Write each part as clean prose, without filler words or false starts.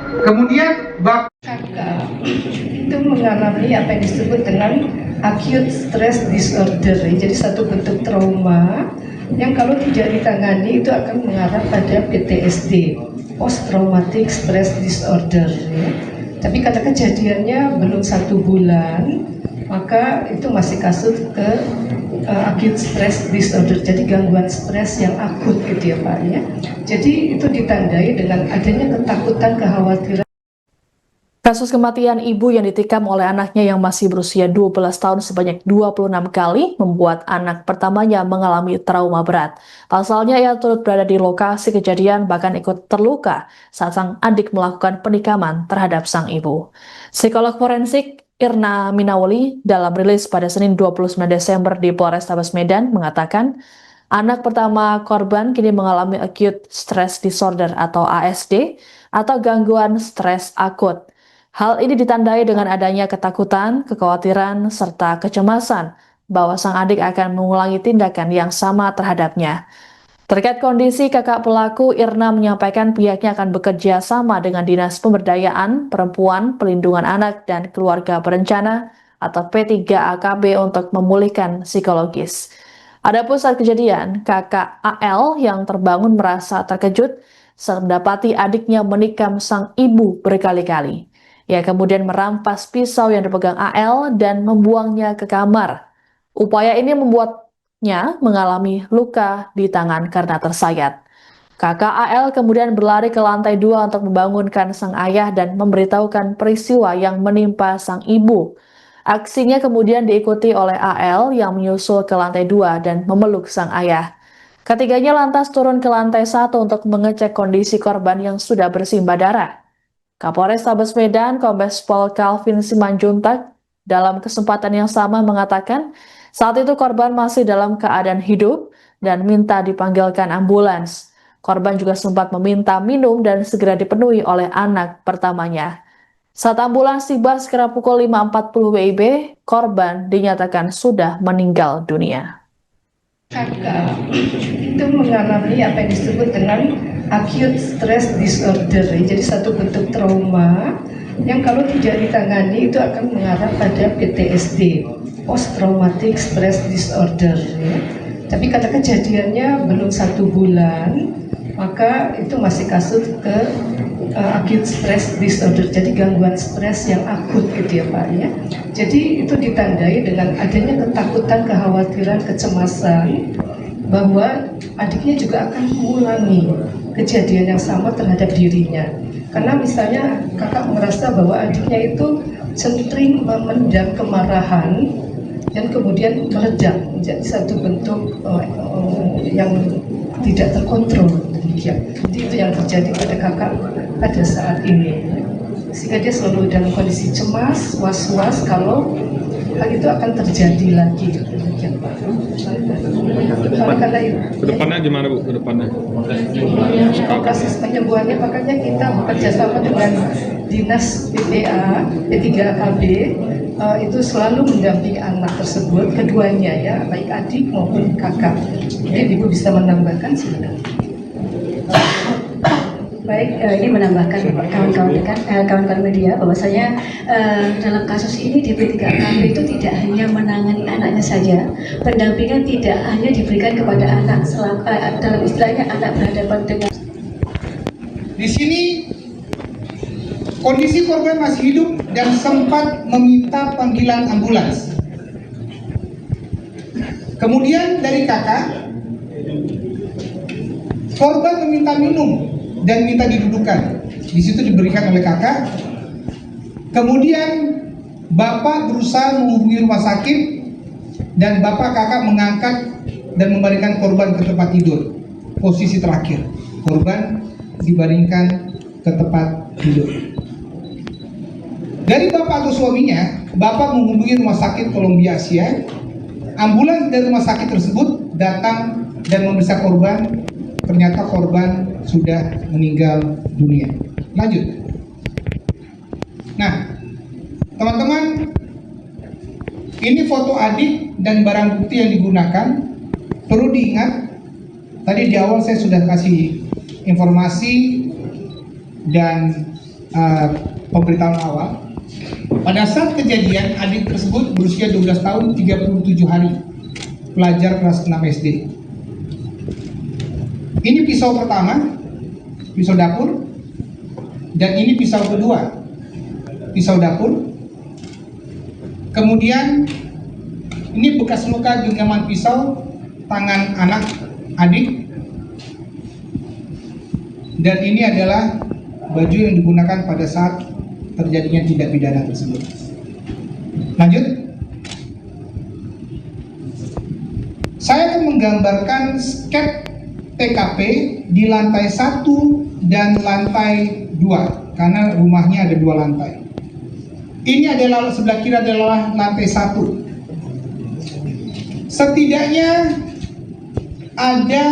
Kemudian kakak itu mengalami apa yang disebut dengan acute stress disorder, jadi satu bentuk trauma yang kalau tidak ditangani itu akan mengarah pada PTSD, post traumatic stress disorder ya. Tapi karena kejadiannya belum 1 bulan, maka itu masih kasus ke acute stress disorder, jadi gangguan stres yang akut gitu ya Pak ya. Jadi itu ditandai dengan adanya ketakutan, kekhawatiran. Kasus kematian ibu yang ditikam oleh anaknya yang masih berusia 12 tahun sebanyak 26 kali membuat anak pertamanya mengalami trauma berat. Pasalnya ia turut berada di lokasi kejadian bahkan ikut terluka saat sang adik melakukan penikaman terhadap sang ibu. Psikolog forensik Irna Minawoli dalam rilis pada Senin 29 Desember di Polrestabes Medan mengatakan anak pertama korban kini mengalami acute stress disorder atau ASD atau gangguan stres akut. Hal ini ditandai dengan adanya ketakutan, kekhawatiran, serta kecemasan bahwa sang adik akan mengulangi tindakan yang sama terhadapnya. Terkait kondisi kakak pelaku, Irna menyampaikan pihaknya akan bekerja sama dengan Dinas Pemberdayaan Perempuan, Pelindungan Anak, dan Keluarga Berencana atau P3AKB untuk memulihkan psikologis. Adapun saat kejadian, kakak AL yang terbangun merasa terkejut saat mendapati adiknya menikam sang ibu berkali-kali. Ia kemudian merampas pisau yang dipegang AL dan membuangnya ke kamar. Upaya ini membuatnya mengalami luka di tangan karena tersayat. Kakak AL kemudian berlari ke lantai 2 untuk membangunkan sang ayah dan memberitahukan peristiwa yang menimpa sang ibu. Aksinya kemudian diikuti oleh AL yang menyusul ke lantai 2 dan memeluk sang ayah. Ketiganya lantas turun ke lantai 1 untuk mengecek kondisi korban yang sudah bersimbah darah. Kapolres Tabes Medan, Kombes Pol Calvin Simanjuntak, dalam kesempatan yang sama mengatakan saat itu korban masih dalam keadaan hidup dan minta dipanggilkan ambulans. Korban juga sempat meminta minum dan segera dipenuhi oleh anak pertamanya. Saat ambulans tiba sekira pukul 5.40 WIB, korban dinyatakan sudah meninggal dunia. Kakak itu mengalami apa yang disebut dengan acute stress disorder, jadi satu bentuk trauma yang kalau tidak ditangani itu akan mengarah pada PTSD, post traumatic stress disorder ya. Tapi karena kejadiannya belum 1 bulan, maka itu masih kasus ke acute stress disorder, jadi gangguan stres yang akut gitu ya Pak ya. Jadi itu ditandai dengan adanya ketakutan, kekhawatiran, kecemasan bahwa adiknya juga akan mengulangi kejadian yang sama terhadap dirinya. Karena misalnya kakak merasa bahwa adiknya itu sering memendam kemarahan dan kemudian meledak menjadi satu bentuk yang tidak terkontrol demikian. Jadi itu yang terjadi pada kakak pada saat ini, sehingga dia selalu dalam kondisi cemas, was-was kalau hal itu akan terjadi lagi. Demikian Pak. Kedepannya gimana Bu? Kedepannya? Proses penyembuhannya makanya kita bekerja sama dengan Dinas PPA, P3AKB, itu selalu mendampingi anak tersebut, keduanya ya, baik adik maupun kakak. Jadi Ibu bisa menambahkan silakan. Baik, ini menambahkan kawan-kawan media bahwasanya dalam kasus ini di P3AKB itu tidak hanya menangani anaknya saja, pendampingan tidak hanya diberikan kepada anak, dalam istilahnya anak berhadapan dengan. di sini kondisi korban masih hidup dan sempat meminta panggilan ambulans. Kemudian dari kakak, korban meminta minum dan minta didudukan. Di situ diberikan oleh kakak. Kemudian bapak berusaha menghubungi rumah sakit dan bapak kakak mengangkat dan membaringkan korban ke tempat tidur. Posisi terakhir, korban dibaringkan ke tempat tidur. Dari bapak atau suaminya, bapak menghubungi rumah sakit Columbia Asia. Ambulans dari rumah sakit tersebut datang dan memeriksa korban. Ternyata korban sudah meninggal dunia. Lanjut. Nah, teman-teman, ini foto adik dan barang bukti yang digunakan. Perlu diingat, tadi di awal saya sudah kasih informasi dan pemberitahuan awal. Pada saat kejadian, adik tersebut berusia 12 tahun 37 hari, pelajar kelas 6 SD. Ini pisau pertama, pisau dapur, dan ini pisau kedua, pisau dapur. Kemudian ini bekas luka genggaman pisau tangan anak adik, dan ini adalah baju yang digunakan pada saat terjadinya tindak pidana tersebut. Lanjut. Saya akan menggambarkan skep TKP di lantai 1 dan lantai 2 karena rumahnya ada 2 lantai. Ini adalah sebelah kiri adalah lantai 1. Setidaknya ada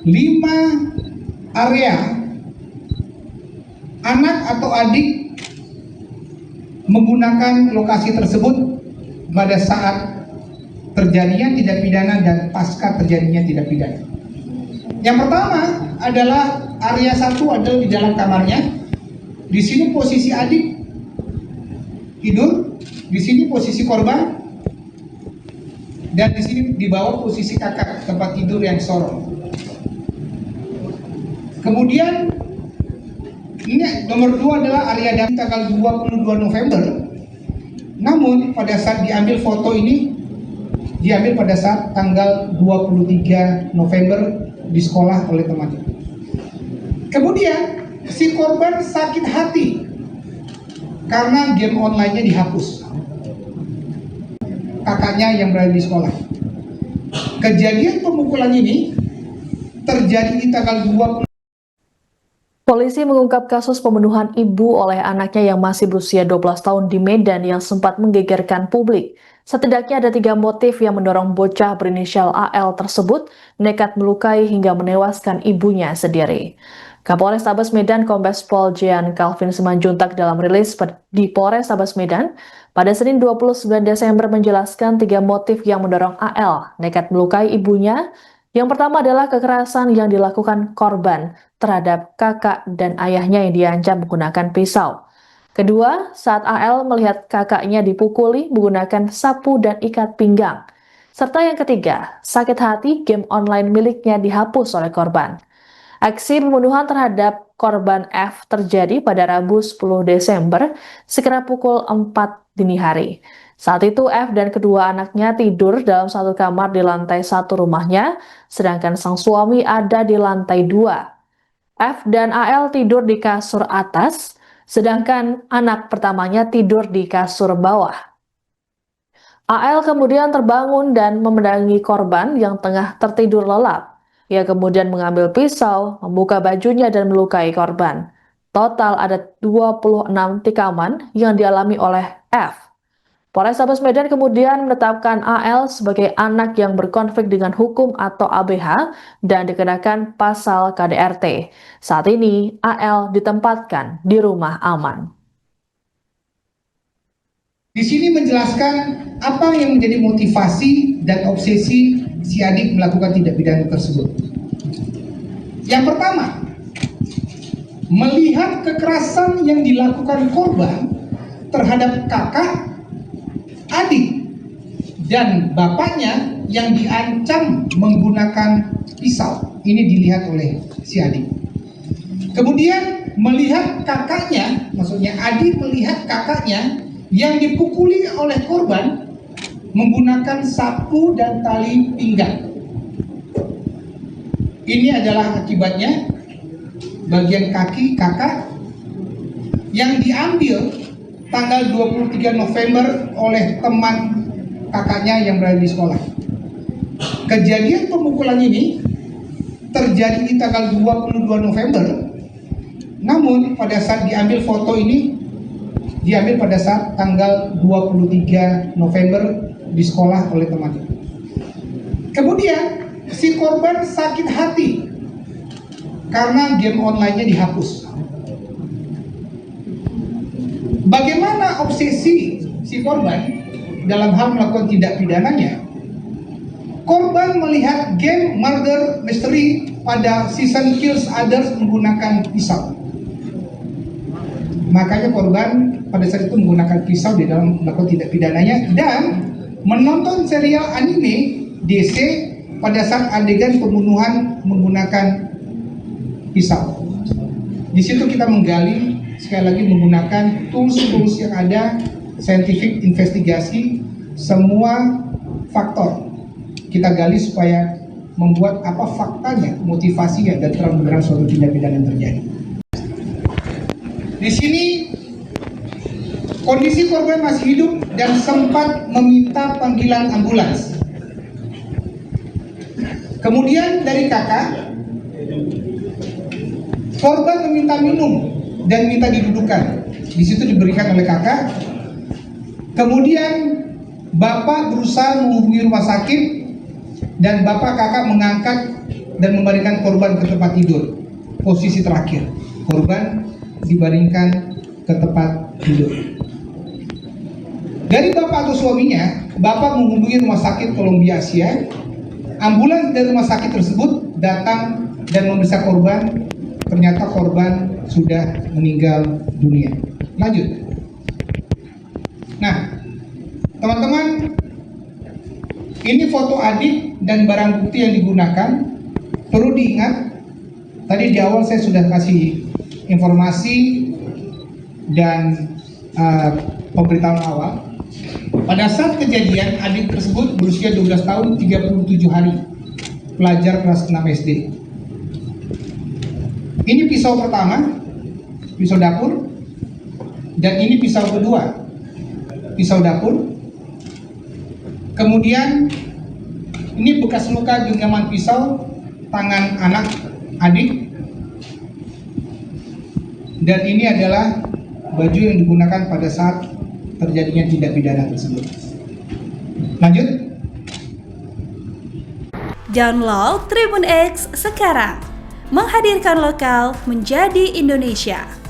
5 area anak atau adik menggunakan lokasi tersebut pada saat terjadinya tindak pidana dan pasca terjadinya tindak pidana. Yang pertama adalah area 1 adalah di dalam kamarnya. Di sini posisi adik tidur, di sini posisi korban, dan di sini di bawah posisi kakak tempat tidur yang sorong. Kemudian ini nomor 2 adalah area dari tanggal 22 November. Namun pada saat diambil foto ini diambil pada saat tanggal 23 November di sekolah oleh temannya. Kemudian si korban sakit hati karena game online-nya dihapus. Kakaknya yang berada di sekolah. Kejadian pemukulan ini terjadi di tanggal 20. Polisi mengungkap kasus pembunuhan ibu oleh anaknya yang masih berusia 12 tahun di Medan yang sempat menggegerkan publik. Setidaknya ada 3 motif yang mendorong bocah berinisial AL tersebut nekat melukai hingga menewaskan ibunya sendiri. Kapolres Tabes Medan Kombes Pol Jean Calvin Simanjuntak dalam rilis di Polres Tabes Medan pada Senin 29 Desember menjelaskan 3 motif yang mendorong AL nekat melukai ibunya. Yang pertama adalah kekerasan yang dilakukan korban terhadap kakak dan ayahnya yang diancam menggunakan pisau. Kedua, saat AL melihat kakaknya dipukuli menggunakan sapu dan ikat pinggang. Serta yang ketiga, sakit hati game online miliknya dihapus oleh korban. Aksi pembunuhan terhadap korban F terjadi pada Rabu 10 Desember sekira pukul 4 dini hari. Saat itu F dan kedua anaknya tidur dalam satu kamar di lantai 1 rumahnya, sedangkan sang suami ada di lantai 2. F dan AL tidur di kasur atas, sedangkan anak pertamanya tidur di kasur bawah. AL kemudian terbangun dan memandangi korban yang tengah tertidur lelap. Ia kemudian mengambil pisau, membuka bajunya dan melukai korban. Total ada 26 tikaman yang dialami oleh F. Polres Tabes Medan kemudian menetapkan AL sebagai anak yang berkonflik dengan hukum atau ABH dan dikenakan pasal KDRT. Saat ini AL ditempatkan di rumah aman. Di sini menjelaskan apa yang menjadi motivasi dan obsesi si adik melakukan tindak pidana tersebut. Yang pertama, melihat kekerasan yang dilakukan korban terhadap kakak, adik, dan bapaknya yang diancam menggunakan pisau. Ini dilihat oleh si adik. Kemudian melihat kakaknya, maksudnya adik melihat kakaknya yang dipukuli oleh korban menggunakan sapu dan tali pinggang. Ini adalah akibatnya bagian kaki kakak yang diambil tanggal 23 November oleh teman kakaknya yang berada di sekolah. Kejadian pemukulan ini terjadi di tanggal 22 November. Namun pada saat diambil foto ini diambil pada saat tanggal 23 November di sekolah oleh temannya. Kemudian si korban sakit hati karena game online-nya dihapus. Bagaimana obsesi si korban dalam hal melakukan tindak pidananya? Korban melihat game murder mystery pada season kills others menggunakan pisau. Makanya korban pada saat itu menggunakan pisau di dalam melakukan tindak pidananya dan menonton serial anime DC pada saat adegan pembunuhan menggunakan pisau. Di situ kita menggali sekali lagi menggunakan tools yang ada, scientific investigasi, semua faktor kita gali supaya membuat apa faktanya, motivasinya, dan terang benderang suatu tindak pidana yang terjadi. Di sini kondisi korban masih hidup dan sempat meminta panggilan ambulans. Kemudian dari kakak, korban meminta minum dan minta didudukan. Di situ diberikan oleh kakak. Kemudian bapak berusaha menghubungi rumah sakit dan bapak kakak mengangkat dan membaringkan korban ke tempat tidur. Posisi terakhir, korban dibaringkan ke tempat tidur. Dari bapak atau suaminya, bapak menghubungi rumah sakit Columbia Asia. Ambulans dari rumah sakit tersebut datang dan memeriksa korban. Ternyata korban sudah meninggal dunia. Lanjut. Nah, teman-teman, ini foto adik dan barang bukti yang digunakan. Perlu diingat, tadi di awal saya sudah kasih informasi dan pemberitahuan awal. Pada saat kejadian, adik tersebut berusia 12 tahun 37 hari, pelajar kelas 6 SD. Ini pisau pertama, pisau dapur, dan ini pisau kedua, pisau dapur. Kemudian ini bekas luka genggaman pisau tangan anak adik, dan ini adalah baju yang digunakan pada saat terjadinya tindak pidana tersebut. Lanjut. Download Tribun X sekarang, menghadirkan lokal menjadi Indonesia.